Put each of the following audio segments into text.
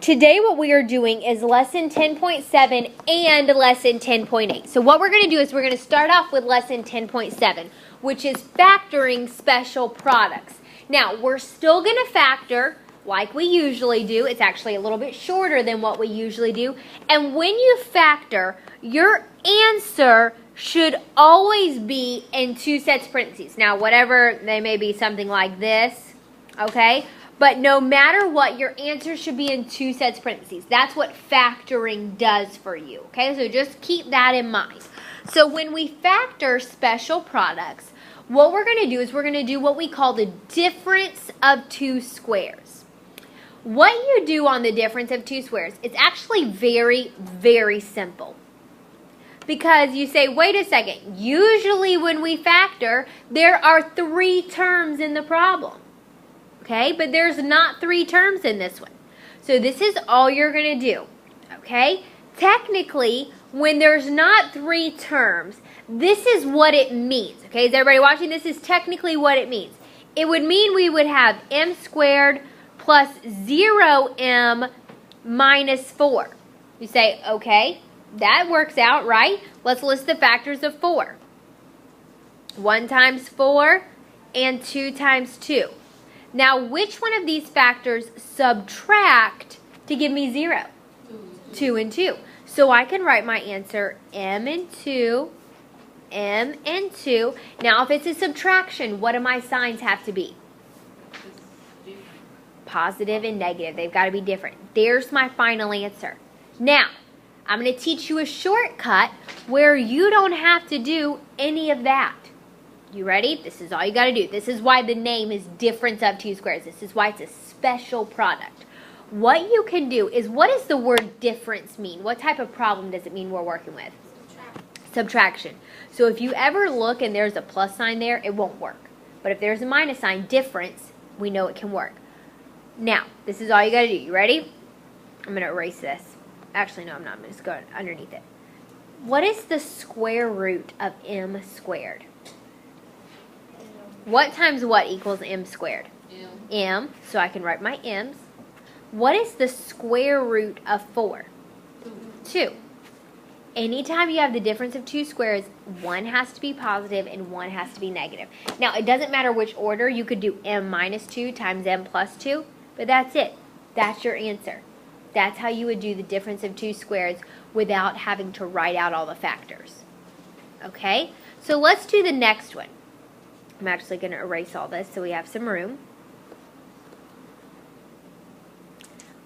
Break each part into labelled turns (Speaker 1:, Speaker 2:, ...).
Speaker 1: today what we are doing is lesson 10.7 and lesson 10.8. So what we're going to do is we're going to start off with lesson 10.7, which is factoring special products. Now, we're still going to factor like we usually do. It's actually a little bit shorter than what we usually do. And when you factor, your answer should always be in two sets of parentheses. Now, whatever, they may be something like this, okay? But no matter what, your answer should be in two sets of parentheses. That's what factoring does for you, okay? So just keep that in mind. So when we factor special products, what we're going to do is we're going to do what we call the difference of two squares. What you do on the difference of two squares, it's actually very, very simple. Because you say, wait a second, usually when we factor, there are three terms in the problem. Okay, but there's not three terms in this one. So this is all you're going to do. Okay, technically, when there's not three terms, this is what it means. Okay, is everybody watching? This is technically what it means. It would mean we would have m squared plus 0m minus 4. You say, okay, that works out, right? Let's list the factors of 4. 1 times 4 and 2 times 2. Now, which one of these factors subtract to give me 0? 2 and 2. So I can write my answer m and 2, m and 2. Now, if it's a subtraction, what do my signs have to be? Positive and negative. They've got to be different. There's my final answer. Now, I'm going to teach you a shortcut where you don't have to do any of that. You ready? This is all you got to do. This is why the name is difference of two squares. This is why it's a special product. What you can do is, what does the word difference mean? What type of problem does it mean we're working with? Subtraction. So if you ever look and there's a plus sign there, it won't work. But if there's a minus sign, difference, we know it can work. Now, this is all you got to do. You ready? I'm going to erase this. Actually, no, I'm not. I'm going to just go underneath it. What is the square root of m squared? What times what equals m squared? M. So I can write my m's. What is the square root of 4? 2. Anytime you have the difference of two squares, one has to be positive and one has to be negative. Now, it doesn't matter which order. You could do m minus 2 times m plus 2, but that's it. That's your answer. That's how you would do the difference of two squares without having to write out all the factors. Okay? So let's do the next one. I'm actually going to erase all this so we have some room.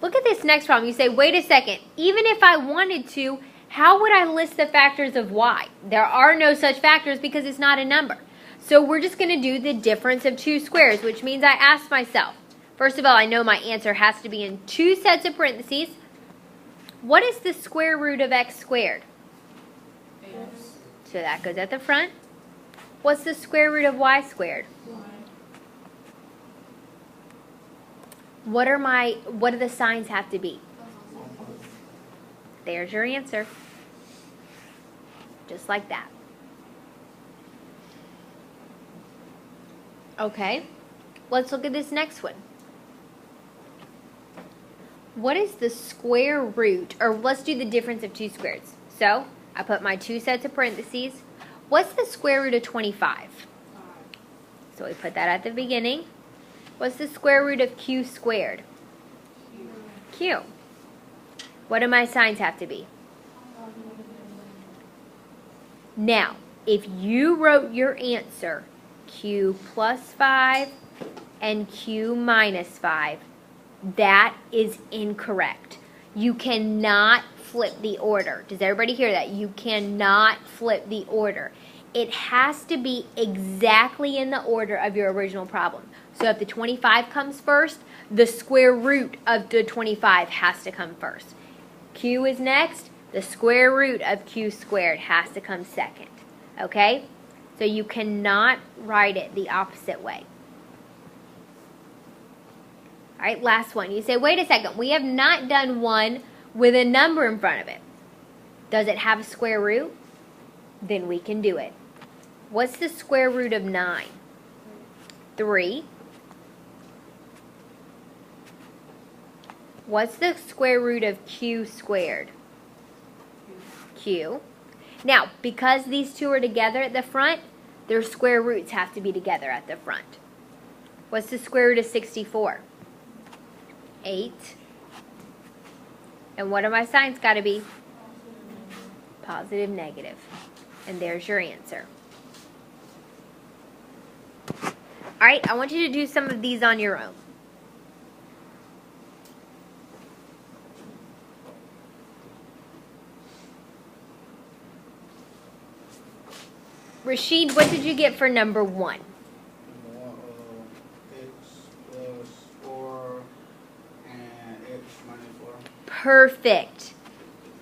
Speaker 1: Look at this next problem. You say, wait a second, even if I wanted to, how would I list the factors of y? There are no such factors because it's not a number. So we're just going to do the difference of two squares, which means I ask myself, first of all, I know my answer has to be in two sets of parentheses. What is the square root of x squared? So that goes at the front. What's the square root of y squared? What do the signs have to be? There's your answer. Just like that. Okay, let's look at this next one. What is the square root, or let's do the difference of two squares. So, I put my two sets of parentheses. What's the square root of 25? So we put that at the beginning. What's the square root of q squared? Q. What do my signs have to be? Now, if you wrote your answer q plus 5 and q minus 5, that is incorrect. You cannot flip the order. Does everybody hear that? You cannot flip the order. It has to be exactly in the order of your original problem. So if the 25 comes first, the square root of the 25 has to come first. Q is next. The square root of q squared has to come second. Okay? So you cannot write it the opposite way. All right, last one. You say, wait a second. We have not done one with a number in front of it. Does it have a square root? Then we can do it. What's the square root of 9? 3. What's the square root of q squared? Q. Now, because these two are together at the front, their square roots have to be together at the front. What's the square root of 64? 8. And what are my signs got to be? Positive, negative. And there's your answer. All right, I want you to do some of these on your own. Rashid, what did you get for number 1?
Speaker 2: X plus 4 and x minus 4.
Speaker 1: Perfect.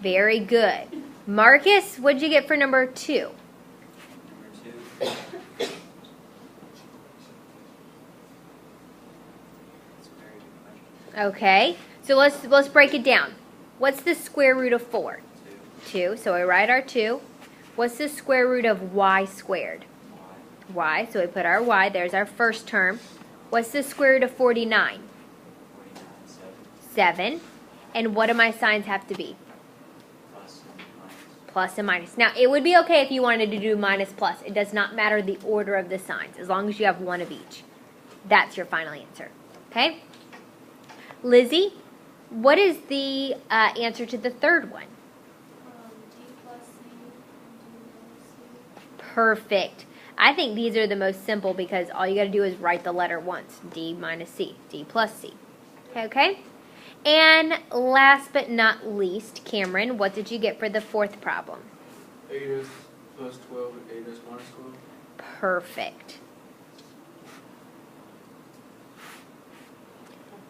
Speaker 1: Very good. Marcus, what did you get for number 2?
Speaker 3: Number 2. That's a very good question.
Speaker 1: Okay, so let's break it down. What's the square root of 4? 2. So we write our 2. What's the square root of y squared? Y. So we put our y. There's our first term. What's the square root of 49? 7. And what do my signs have to be? Plus and minus. Now, it would be okay if you wanted to do minus plus. It does not matter the order of the signs, as long as you have one of each. That's your final answer. Okay? Lizzie, what is the answer to the third one?
Speaker 4: D plus C and D minus C.
Speaker 1: Perfect. I think these are the most simple because all you got to do is write the letter once. D minus C. D plus C. Okay? And last but not least, Cameron, what did you get for the fourth problem?
Speaker 2: 8s plus 12 and 8s minus 12.
Speaker 1: Perfect.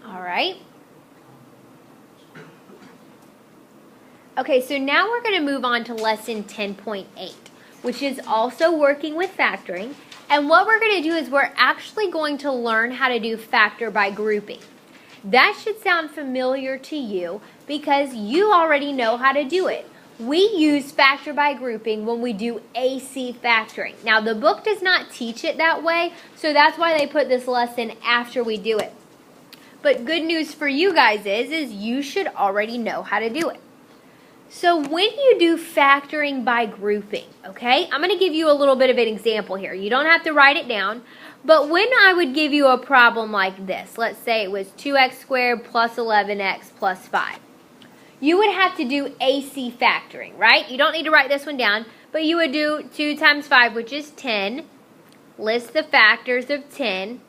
Speaker 1: All right. Okay, so now we're going to move on to lesson 10.8, which is also working with factoring. And what we're going to do is we're actually going to learn how to do factor by grouping. That should sound familiar to you because you already know how to do it. We use factor by grouping when we do AC factoring. Now, the book does not teach it that way, so that's why they put this lesson after we do it. But good news for you guys is you should already know how to do it. So when you do factoring by grouping, okay, I'm going to give you a little bit of an example here. You don't have to write it down, but when I would give you a problem like this, let's say it was 2x squared plus 11x plus 5. You would have to do AC factoring, right? You don't need to write this one down, but you would do 2 times 5, which is 10. List the factors of 10.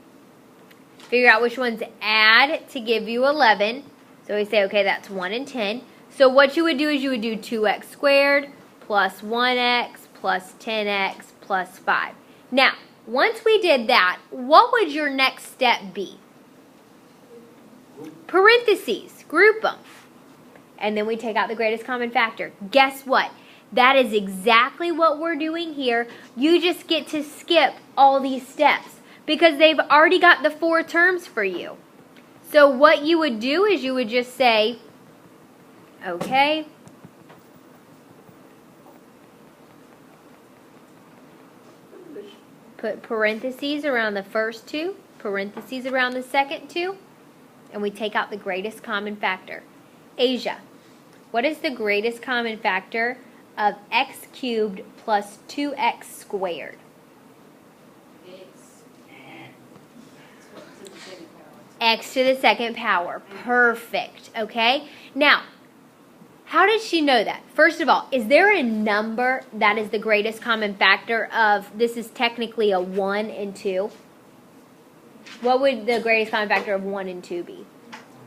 Speaker 1: Figure out which ones add to give you 11. So we say, okay, that's 1 and 10. So what you would do is you would do 2x squared plus 1x plus 10x plus 5. Now, once we did that, what would your next step be? Parentheses, group them. And then we take out the greatest common factor. Guess what? That is exactly what we're doing here. You just get to skip all these steps because they've already got the 4 terms for you. So what you would do is you would just say, okay, put parentheses around the first 2, parentheses around the second 2, and we take out the greatest common factor. Asia, what is the greatest common factor of x cubed plus 2x squared? X to the second power. Perfect. Okay? Now, how did she know that? First of all, is there a number that is the greatest common factor of, this is technically a 1 and 2? What would the greatest common factor of 1 and 2 be?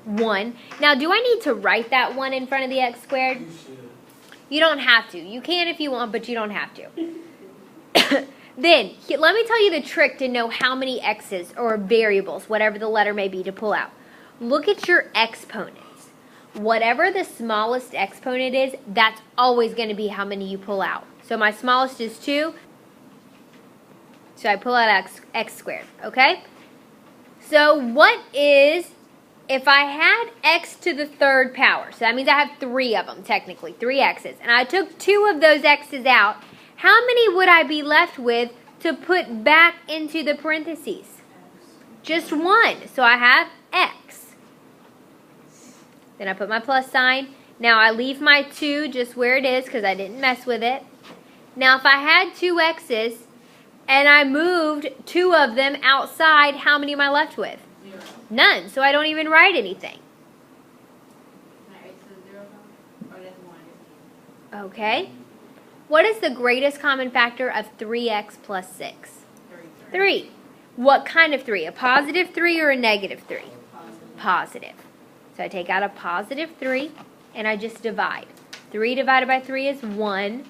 Speaker 1: 1. Now, do I need to write that 1 in front of the x squared?
Speaker 2: You should.
Speaker 1: You don't have to. You can if you want, but you don't have to. Then, let me tell you the trick to know how many x's or variables, whatever the letter may be, to pull out. Look at your exponents. Whatever the smallest exponent is, that's always going to be how many you pull out. So my smallest is 2. So I pull out x squared, okay? So what is, if I had x to the third power, so that means I have 3 of them technically, 3 x's, and I took 2 of those x's out, how many would I be left with to put back into the parentheses? Just 1. So I have x. Then I put my plus sign. Now I leave my 2 just where it is because I didn't mess with it. Now if I had 2 x's and I moved 2 of them outside, how many am I left with?
Speaker 4: 0.
Speaker 1: None. So I don't even write anything.
Speaker 4: My x is 0 now? Or that's 1?
Speaker 1: Okay. What is the greatest common factor of 3x plus 6? 3. What kind of 3? A positive 3 or a negative 3? Positive. So I take out a positive 3 and I just divide. 3 divided by 3 is 1. And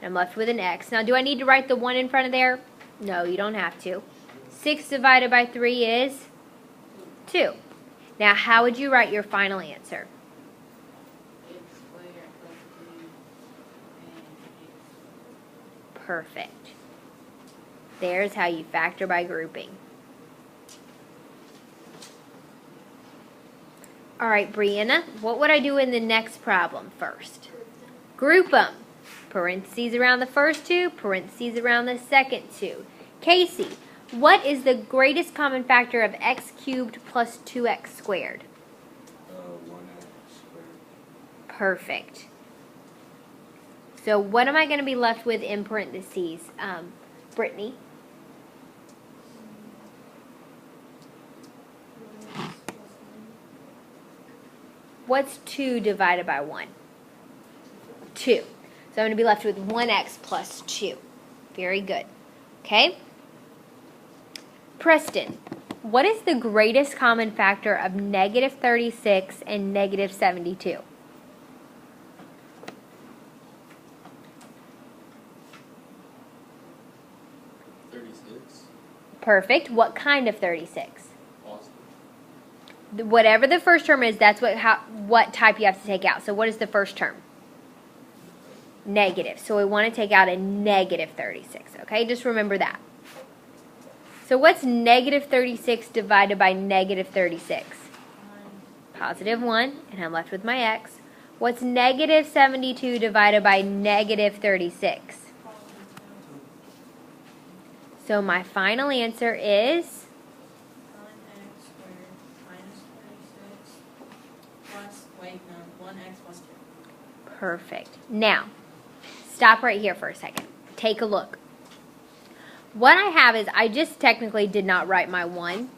Speaker 1: I'm left with an x. Now do I need to write the 1 in front of there? No, you don't have to. 6 divided by 3 is 2. Now how would you write your final answer?
Speaker 4: X squared plus 3 and x.
Speaker 1: Perfect. There's how you factor by grouping. All right, Brianna, what would I do in the next problem first? Group them. Parentheses around the first 2, parentheses around the second 2. Casey, what is the greatest common factor of x cubed plus 2x squared?
Speaker 2: 1x squared.
Speaker 1: Perfect. So what am I going to be left with in parentheses, Brittany?
Speaker 4: 1x plus 1.
Speaker 1: What's 2 divided by 1? 2. So I'm going to be left with 1x plus 2. Very good. Okay? Preston, what is the greatest common factor of negative 36 and negative 72? Perfect. What kind of 36? Whatever the first term is, that's what type you have to take out. So what is the first term? Negative. So we want to take out a negative 36. Okay, just remember that. So what's negative 36 divided by negative 36?
Speaker 4: 1.
Speaker 1: Positive 1, and I'm left with my x. What's negative 72 divided by negative 36? So my final answer is
Speaker 4: 1x squared minus 36 plus, 1x plus 2.
Speaker 1: perfect. Now, stop right here for a second. Take a look. What I have is I just technically did not write my 1.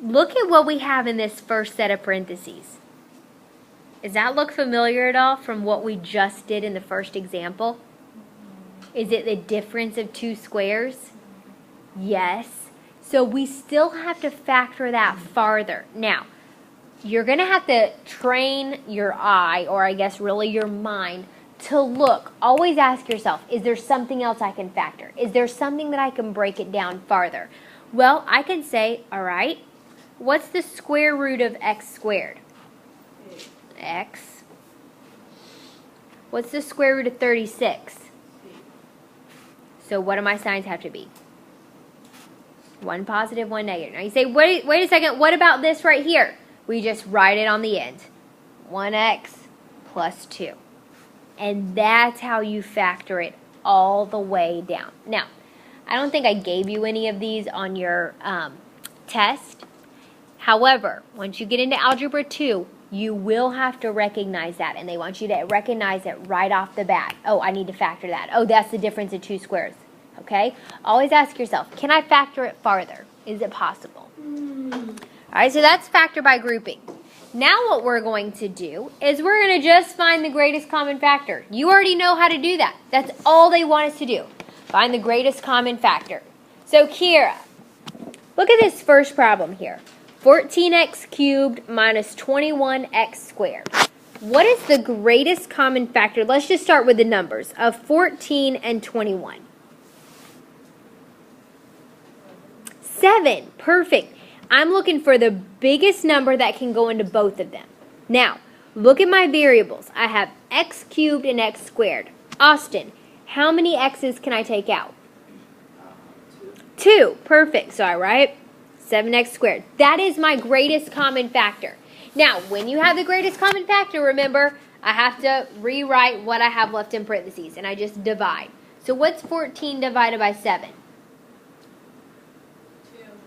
Speaker 1: Look at what we have in this first set of parentheses. Does that look familiar at all from what we just did in the first example? Is it the difference of 2 squares? Yes. So we still have to factor that farther. Now, you're going to have to train your eye, or I guess really your mind, to look. Always ask yourself, is there something else I can factor? Is there something that I can break it down farther? Well, I can say, all right, what's the square root of x squared? X. What's the square root of 36? So what do my signs have to be? 1 positive, 1 negative. Now you say, wait a second, what about this right here? We just write it on the end. 1x plus 2. And that's how you factor it all the way down. Now, I don't think I gave you any of these on your test. However, once you get into Algebra 2, you will have to recognize that, and they want you to recognize it right off the bat. Oh, I need to factor that. Oh, that's the difference of 2 squares. Okay? Always ask yourself, can I factor it farther? Is it possible? All right, so that's factor by grouping. Now what we're going to do is we're going to just find the greatest common factor. You already know how to do that. That's all they want us to do. Find the greatest common factor. So Kira, look at this first problem here. 14x cubed minus 21x squared. What is the greatest common factor? Let's just start with the numbers of 14 and 21. 7. Perfect. I'm looking for the biggest number that can go into both of them. Now, look at my variables. I have x cubed and x squared. Austin, how many x's can I take out? 2. Perfect. So I write 7x squared. That is my greatest common factor. Now, when you have the greatest common factor, remember, I have to rewrite what I have left in parentheses, and I just divide. So what's 14 divided by 7?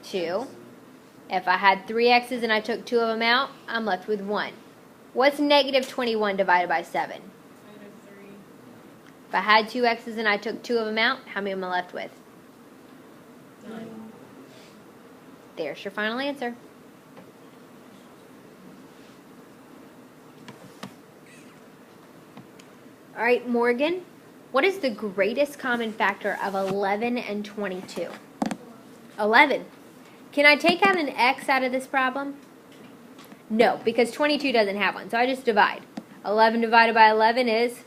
Speaker 1: 2. If I had 3 x's and I took 2 of them out, I'm left with 1. What's negative 21 divided by 7?
Speaker 4: -3.
Speaker 1: If I had 2 x's and I took 2 of them out, how many am I left with?
Speaker 4: 9.
Speaker 1: There's your final answer. All right, Morgan, what is the greatest common factor of 11 and 22? 11. Can I take out an x out of this problem? No, because 22 doesn't have one, so I just divide. 11 divided by 11 is?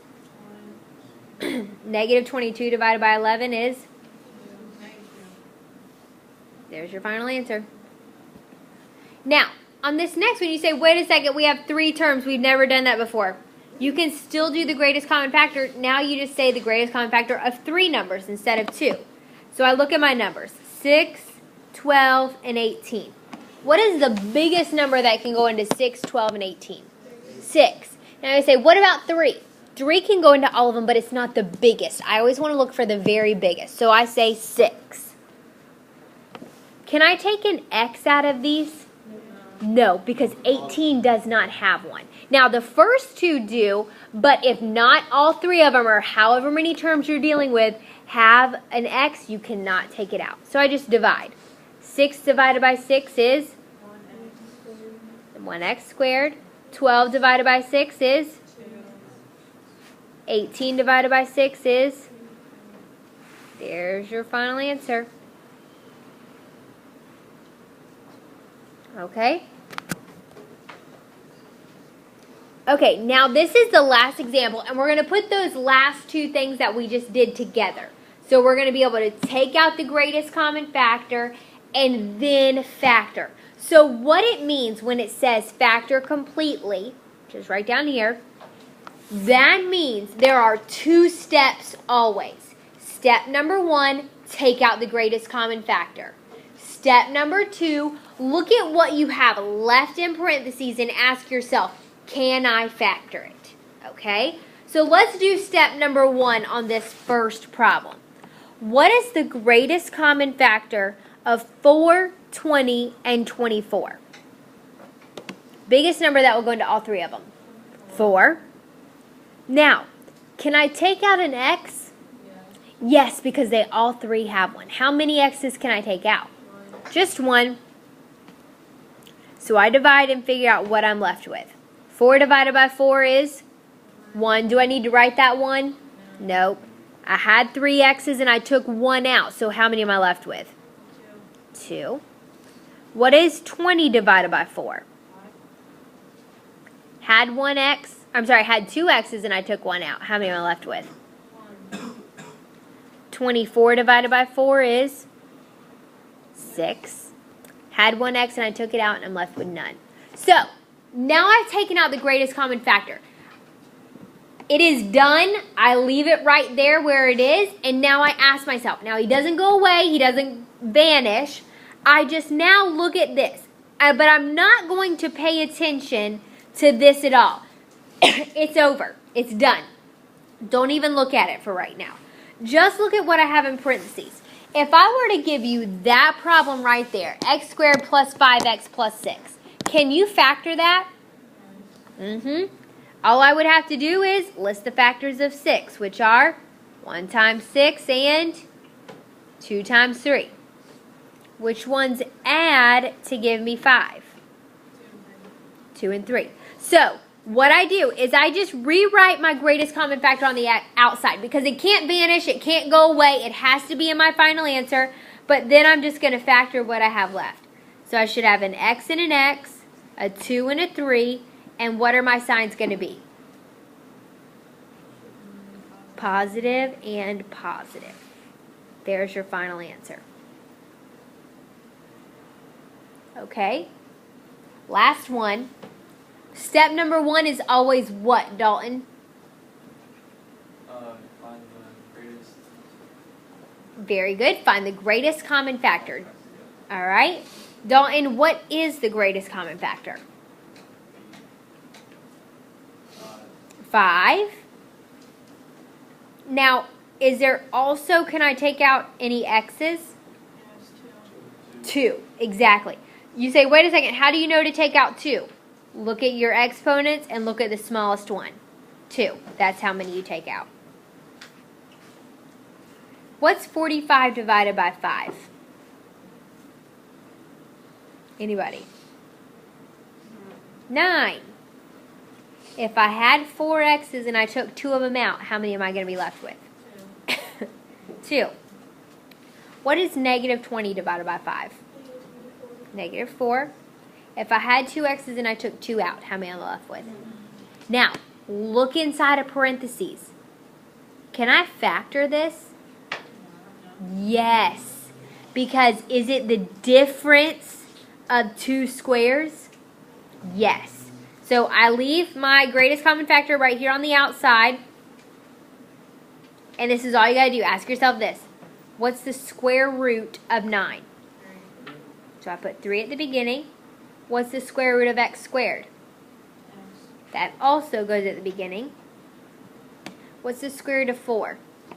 Speaker 4: 1.
Speaker 1: Negative 22 divided by 11 is?
Speaker 4: 2.
Speaker 1: There's your final answer. Now, on this next one, you say, wait a second, we have 3 terms. We've never done that before. You can still do the greatest common factor. Now you just say the greatest common factor of 3 numbers instead of 2. So I look at my numbers, 6, 12, and 18. What is the biggest number that can go into 6, 12, and 18? 6. Now I say, what about 3? 3 can go into all of them, but it's not the biggest. I always want to look for the very biggest. So I say 6. Can I take an x out of these? No, because 18 does not have one. Now, the first 2 do, but if not all 3 of them, or however many terms you're dealing with, have an x, you cannot take it out. So I just divide. 6 divided by 6 is? 1x squared. 12 divided by 6 is?
Speaker 4: 2.
Speaker 1: 18 divided by 6 is? There's your final answer. Okay. Okay, now this is the last example, and we're going to put those last 2 things that we just did together. So we're going to be able to take out the greatest common factor and then factor. So what it means when it says factor completely, which is right down here, that means there are 2 steps always. Step number 1, take out the greatest common factor. Step number 2, look at what you have left in parentheses and ask yourself, can I factor it? Okay? So let's do step number 1 on this first problem. What is the greatest common factor of 4, 20, and 24? Biggest number that will go into all 3 of them. 4. Now, can I take out an x? Yes, because they all 3 have one. How many x's can I take out? Just 1. So I divide and figure out what I'm left with. 4 divided by 4 is 1. Do I need to write that 1? Nope. I had 3 x's and I took 1 out. So how many am I left with? 2. What is 20 divided by 4? Had 2 x's and I took 1 out. How many am I left with? 24 divided by 4 is 6. Had 1 x and I took it out and I'm left with none. So, now I've taken out the greatest common factor. It is done. I leave it right there where it is, and now I ask myself. Now, he doesn't go away. He doesn't vanish. I just now look at this. But I'm not going to pay attention to this at all. It's over. It's done. Don't even look at it for right now. Just look at what I have in parentheses. If I were to give you that problem right there, x squared plus 5x plus 6, can you factor that? All I would have to do is list the factors of 6, which are 1 times 6 and 2 times 3. Which ones add to give me 5? 2 and 3. So, what I do is I just rewrite my greatest common factor on the outside because it can't vanish, it can't go away, it has to be in my final answer, but then I'm just going to factor what I have left. So I should have an x and an x, a 2 and a 3, and what are my signs going to be? Positive and positive. There's your final answer. Okay, last one. Step number 1 is always what, Dalton?
Speaker 3: Find the greatest.
Speaker 1: Very good. Find the greatest common factor. All right. Dalton, what is the greatest common factor? 5. Now, is there also, can I take out any x's? 2. Exactly. You say, wait a second, how do you know to take out 2? Look at your exponents and look at the smallest one. 2. That's how many you take out. What's 45 divided by 5? Anybody? 9. If I had 4 x's and I took 2 of them out, how many am I going to be left with? 2. What is negative 20 divided by 5? Negative 4. If I had 2 x's and I took 2 out, how many am I left with? Now, look inside of parentheses. Can I factor this? Yes. Because is it the difference of 2 squares? Yes. So I leave my greatest common factor right here on the outside. And this is all you got to do. Ask yourself this. What's the square root of 9? So I put 3 at the beginning. What's the square root of x squared? That also goes at the beginning. What's the square root of 4?
Speaker 4: 2.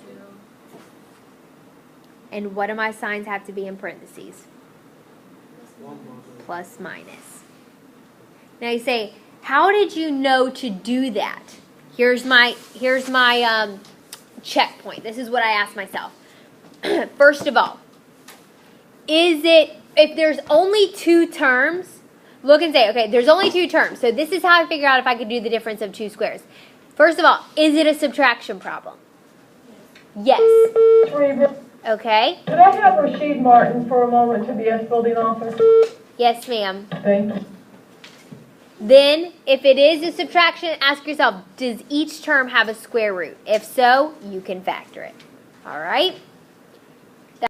Speaker 1: And what do my signs have to be in parentheses?
Speaker 2: One
Speaker 1: Plus, minus. Now you say, how did you know to do that? Here's my checkpoint. This is what I asked myself. First of all, if there's only 2 terms, look and say, okay, there's only 2 terms. So this is how I figure out if I could do the difference of 2 squares. First of all, is it a subtraction problem? Yes. Okay.
Speaker 5: Could I have Rashid Martin for a moment to be S building officer?
Speaker 1: Yes, ma'am.
Speaker 5: Thank you.
Speaker 1: Then, if it is a subtraction, ask yourself, does each term have a square root? If so, you can factor it. All right?